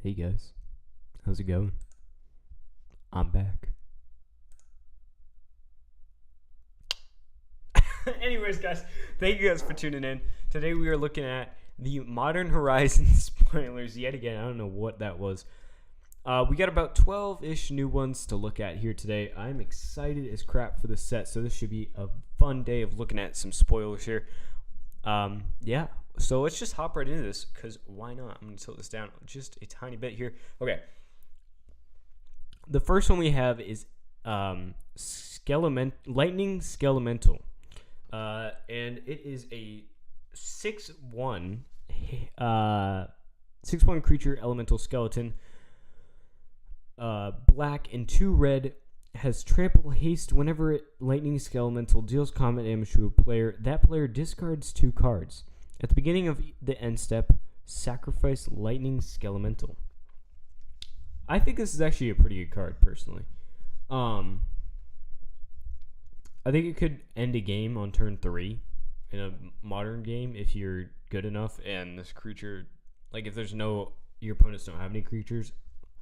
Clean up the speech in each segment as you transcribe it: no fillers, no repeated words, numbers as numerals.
Hey guys, how's it going? I'm back. Anyways, guys, thank you guys for tuning in. Today we are looking at the Modern Horizons spoilers yet again. I don't know what that was. We got about 12-ish new ones to look at here today. I'm excited as crap for the set, so this should be a fun day of looking at some spoilers here. Yeah, so let's just hop right into this, because why not? I'm going to tilt this down just a tiny bit here. Okay. The first one we have is Lightning Skelemental. And it is a 6/1 creature elemental skeleton. Black and 2 red, has trample haste. Whenever Lightning Skelemental deals combat damage to a player, that player discards 2 cards. At the beginning of the end step, sacrifice Lightning Skelemental. I think this is actually a pretty good card, personally. I think it could end a game on turn 3 in a modern game if you're good enough, and this creature, like, if there's no, your opponents don't have any creatures,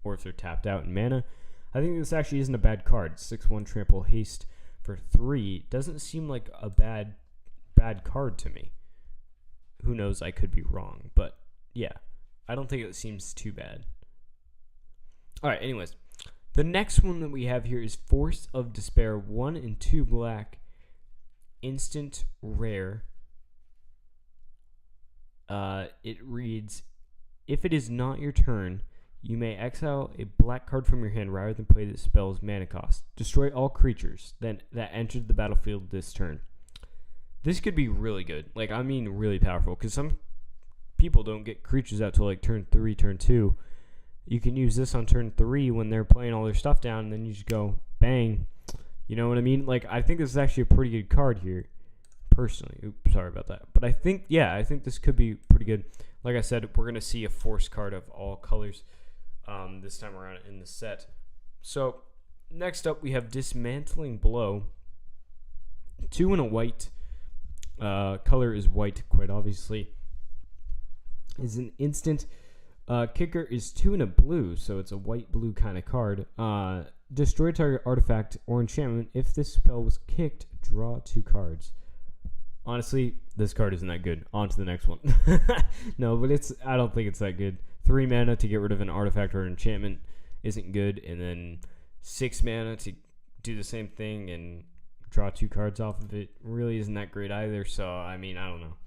or if they're tapped out in mana. I think this actually isn't a bad card. 6/1 trample haste for 3 doesn't seem like a bad card to me. Who knows, I could be wrong, but yeah, I don't think it seems too bad. Alright, anyways. The next one that we have here is Force of Despair. 1 and 2 black. Instant rare. It reads, if it is not your turn, you may exile a black card from your hand rather than play the spell's mana cost. Destroy all creatures that entered the battlefield this turn. This could be really good. Like, I mean really powerful, because some people don't get creatures out till like turn 3, turn 2. You can use this on turn 3 when they're playing all their stuff down, and then you just go bang. You know what I mean? Like, I think this is actually a pretty good card here, personally. Oops, sorry about that. But I think this could be pretty good. Like I said, we're going to see a force card of all colors this time around in the set. So, next up we have Dismantling Blow. 2 and a white. Color is white, quite obviously. Is an instant. Kicker is 2 and a blue, so it's a white-blue kind of card. Destroy target artifact or enchantment. If this spell was kicked, draw 2 cards. Honestly, this card isn't that good. On to the next one. No, but I don't think it's that good. 3 mana to get rid of an artifact or enchantment isn't good, and then 6 mana to do the same thing and draw 2 cards off of it really isn't that great either. So, I mean, I don't know.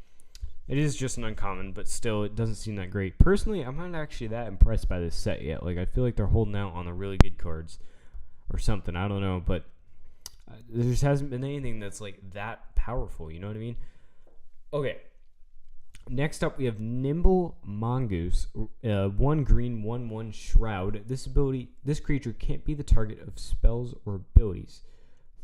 It is just an uncommon, but still, it doesn't seem that great. Personally, I'm not actually that impressed by this set yet. Like, I feel like they're holding out on the really good cards or something. I don't know, but there just hasn't been anything that's, like, that powerful. You know what I mean? Okay. Next up, we have Nimble Mongoose. 1 green, 1/1 Shroud. This creature can't be the target of spells or abilities.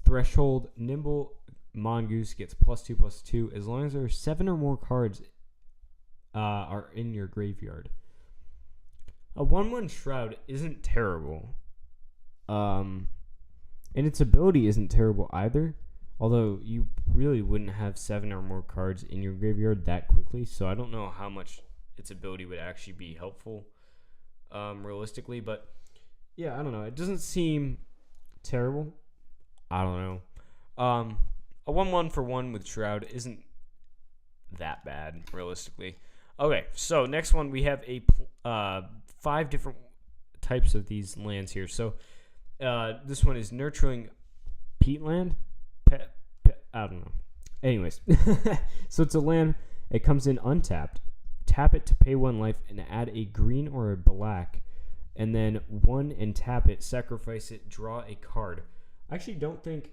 Threshold, Nimble Mongoose gets +2/+2 as long as there are 7 or more cards are in your graveyard. A 1/1 Shroud isn't terrible. And its ability isn't terrible either. Although you really wouldn't have 7 or more cards in your graveyard that quickly, so I don't know how much its ability would actually be helpful realistically. But yeah, I don't know. It doesn't seem terrible. I don't know. A 1/1 for 1 with Shroud isn't that bad, realistically. Okay, so next one, we have a 5 different types of these lands here. So this one is Nurturing Peatland. I don't know. Anyways, so it's a land. It comes in untapped. Tap it to pay 1 life and add a green or a black. And then 1 and tap it, sacrifice it, draw a card. I actually don't think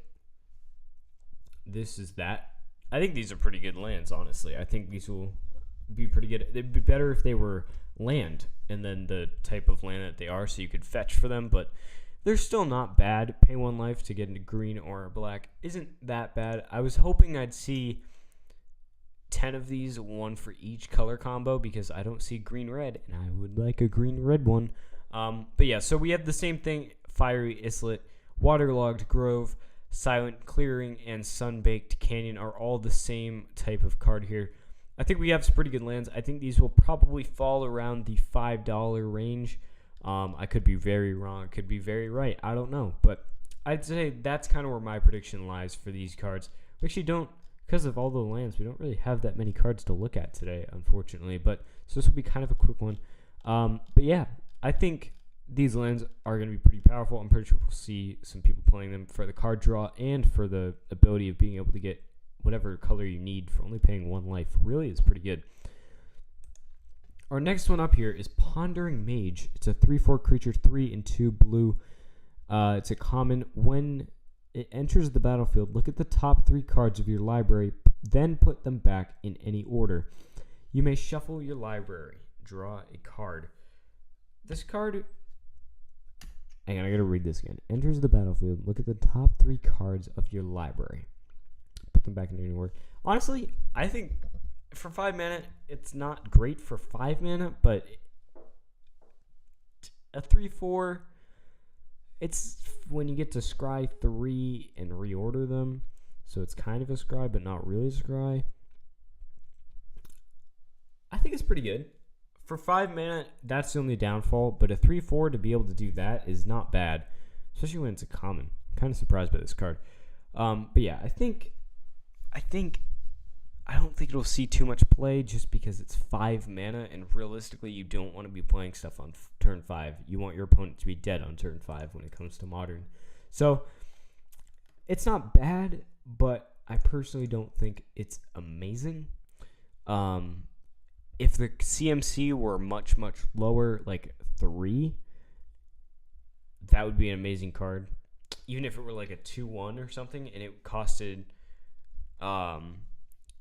this is that. I think these are pretty good lands, honestly. I think these will be pretty good. It'd be better if they were land and then the type of land that they are, so you could fetch for them, but they're still not bad. Pay 1 life to get into green or a black isn't that bad. I was hoping I'd see 10 of these, 1 for each color combo, because I don't see green-red, and I would like a green-red one. But yeah, so we have the same thing. Fiery Islet, Waterlogged Grove, Silent Clearing, and Sunbaked Canyon are all the same type of card here. I think we have some pretty good lands. I think these will probably fall around the $5 range. I could be very wrong. I could be very right. I don't know. But I'd say that's kind of where my prediction lies for these cards. We actually don't, because of all the lands, we don't really have that many cards to look at today, unfortunately. But so this will be kind of a quick one. But yeah, I think these lands are going to be pretty powerful. I'm pretty sure we'll see some people playing them for the card draw and for the ability of being able to get whatever color you need for only paying 1 life. Really is pretty good. Our next one up here is Pondering Mage. It's a 3/4 creature, 3 and 2 blue. It's a common. When it enters the battlefield, look at the top 3 cards of your library, then put them back in any order. You may shuffle your library. Draw a card. This card... Hang on, I gotta read this again. Enters the battlefield. Look at the top 3 cards of your library. Put them back in any order. Honestly, I think for 5 mana, it's not great for 5 mana, but a 3/4, it's when you get to scry 3 and reorder them. So it's kind of a scry, but not really a scry. I think it's pretty good. For 5 mana, that's the only downfall, but a 3/4 to be able to do that is not bad, especially when it's a common. I'm kind of surprised by this card. But yeah, I don't think it'll see too much play just because it's 5 mana, and realistically, you don't want to be playing stuff on turn 5. You want your opponent to be dead on turn 5 when it comes to Modern. So, it's not bad, but I personally don't think it's amazing. If the CMC were much, much lower, like 3, that would be an amazing card. Even if it were like a 2/1 or something, and it costed,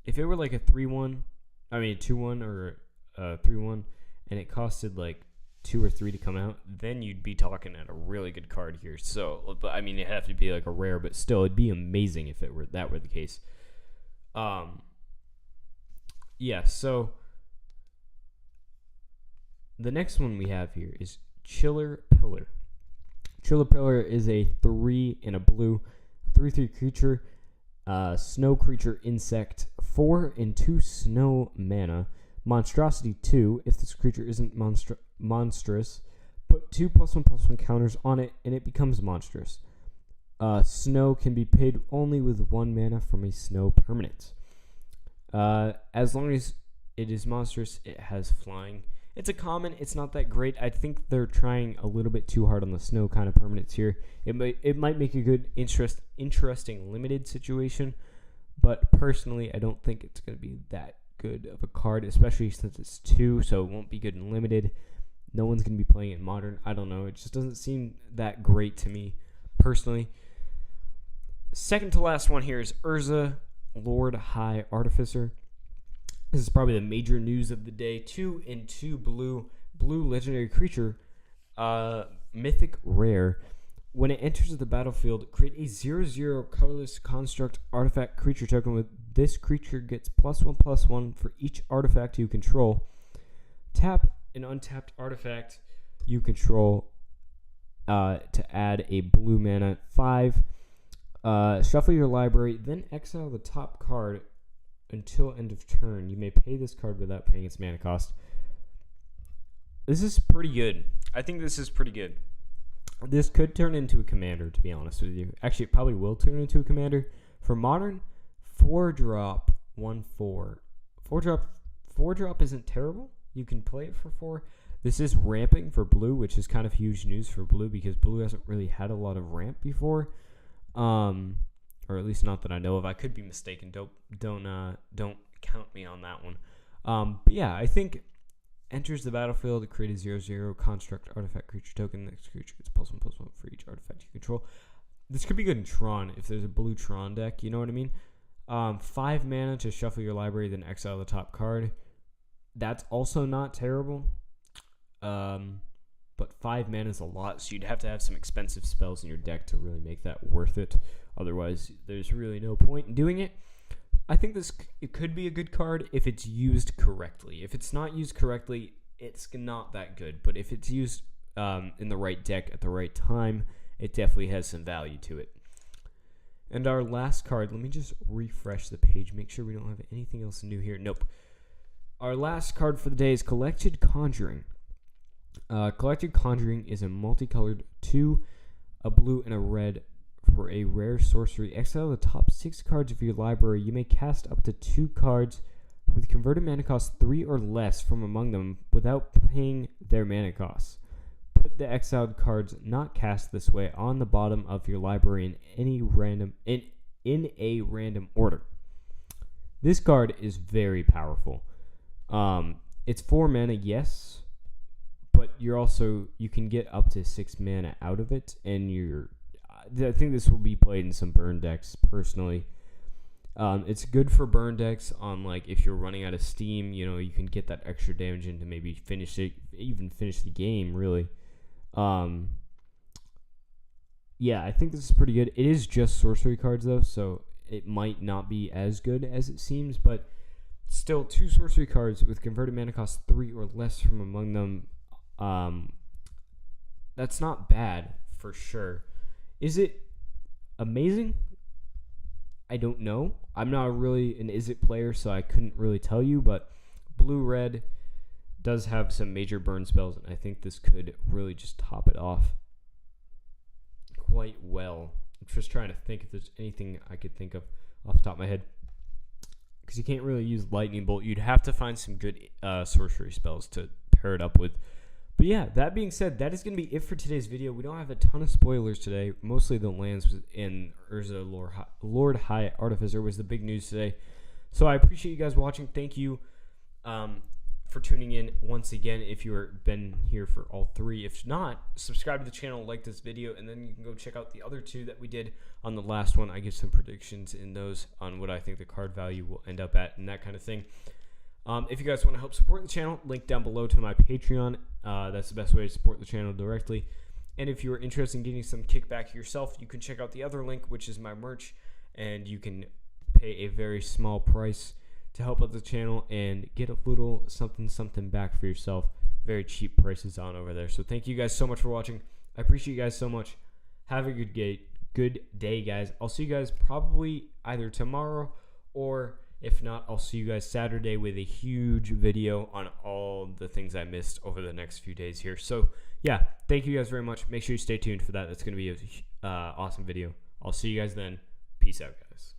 if it were like a 3/1, I mean a 2/1 or a 3/1, and it costed like 2 or 3 to come out, then you'd be talking at a really good card here. So, but I mean, it'd have to be like a rare, but still, it'd be amazing if it were that were the case. Yeah. So. The next one we have here is Chiller Pillar. Chiller Pillar is a 3 and a blue, 3/3 creature, snow creature insect, 4 and 2 snow mana, monstrosity 2. If this creature isn't monstrous, put 2 +1/+1 counters on it, and it becomes monstrous. Snow can be paid only with 1 mana from a snow permanent. As long as it is monstrous, it has flying. It's a common. It's not that great. I think they're trying a little bit too hard on the snow kind of permanents here. It might make a good, interesting limited situation, but personally, I don't think it's going to be that good of a card, especially since it's 2, so it won't be good in limited. No one's going to be playing it in Modern. I don't know. It just doesn't seem that great to me, personally. Second to last one here is Urza, Lord High Artificer. This is probably the major news of the day. 2 and 2 blue legendary creature, mythic rare. When it enters the battlefield, create a 0/0 colorless construct artifact creature token. With this creature gets +1/+1 for each artifact you control. Tap an untapped artifact you control to add a blue mana 5. Shuffle your library, then exile the top card until end of turn. You may pay this card without paying its mana cost. This is pretty good. I think this is pretty good. This could turn into a commander, to be honest with you. Actually, it probably will turn into a commander. For Modern, 4-drop, 1/4. 4-drop isn't terrible. You can play it for 4. This is ramping for blue, which is kind of huge news for blue because blue hasn't really had a lot of ramp before. Or at least not that I know of. I could be mistaken. Don't count me on that one. But yeah, I think enters the battlefield to create a 0/0 construct artifact creature token. Next creature gets +1/+1 for each artifact you control. This could be good in Tron if there's a blue Tron deck. You know what I mean? 5 mana to shuffle your library, then exile the top card. That's also not terrible. But 5 mana is a lot, so you'd have to have some expensive spells in your deck to really make that worth it. Otherwise, there's really no point in doing it. I think it could be a good card if it's used correctly. If it's not used correctly, it's not that good. But if it's used in the right deck at the right time, it definitely has some value to it. And our last card, let me just refresh the page, make sure we don't have anything else new here. Nope. our last card for the day is Collected Conjuring. Collected Conjuring is a multicolored 2, a blue, and a red for a rare sorcery. Exile the top 6 cards of your library. You may cast up to 2 cards with converted mana cost 3 or less from among them without paying their mana costs. Put the exiled cards not cast this way on the bottom of your library in a random order. This card is very powerful. It's 4 mana, yes, but you can get up to 6 mana out of it, and I think this will be played in some burn decks personally. It's good for burn decks on, like, if you're running out of steam, you can get that extra damage in to maybe finish the game, really. Yeah, I think this is pretty good. It is just sorcery cards, though, so it might not be as good as it seems, but still, 2 sorcery cards with converted mana cost 3 or less from among them. That's not bad, for sure. Is it amazing? I don't know. I'm not really an Izzet player, so I couldn't really tell you, but blue-red does have some major burn spells, and I think this could really just top it off quite well. I'm just trying to think if there's anything I could think of off the top of my head, because you can't really use Lightning Bolt. You'd have to find some good sorcery spells to pair it up with. But yeah, that being said, that is going to be it for today's video. We don't have a ton of spoilers today. Mostly the lands in Urza Lord High Artificer was the big news today. So I appreciate you guys watching. Thank you for tuning in once again if you've been here for all 3. If not, subscribe to the channel, like this video, and then you can go check out the other 2 that we did on the last one. I give some predictions in those on what I think the card value will end up at and that kind of thing. If you guys want to help support the channel, link down below to my Patreon. That's the best way to support the channel directly. And if you're interested in getting some kickback yourself, you can check out the other link, which is my merch, and you can pay a very small price to help out the channel and get a little something back for yourself. Very cheap prices on over there. So thank you guys so much for watching. I appreciate you guys so much. Have a good day, guys. I'll see you guys probably either tomorrow, or if not, I'll see you guys Saturday with a huge video on all the things I missed over the next few days here. So yeah, thank you guys very much. Make sure you stay tuned for that. That's going to be an awesome video. I'll see you guys then. Peace out, guys.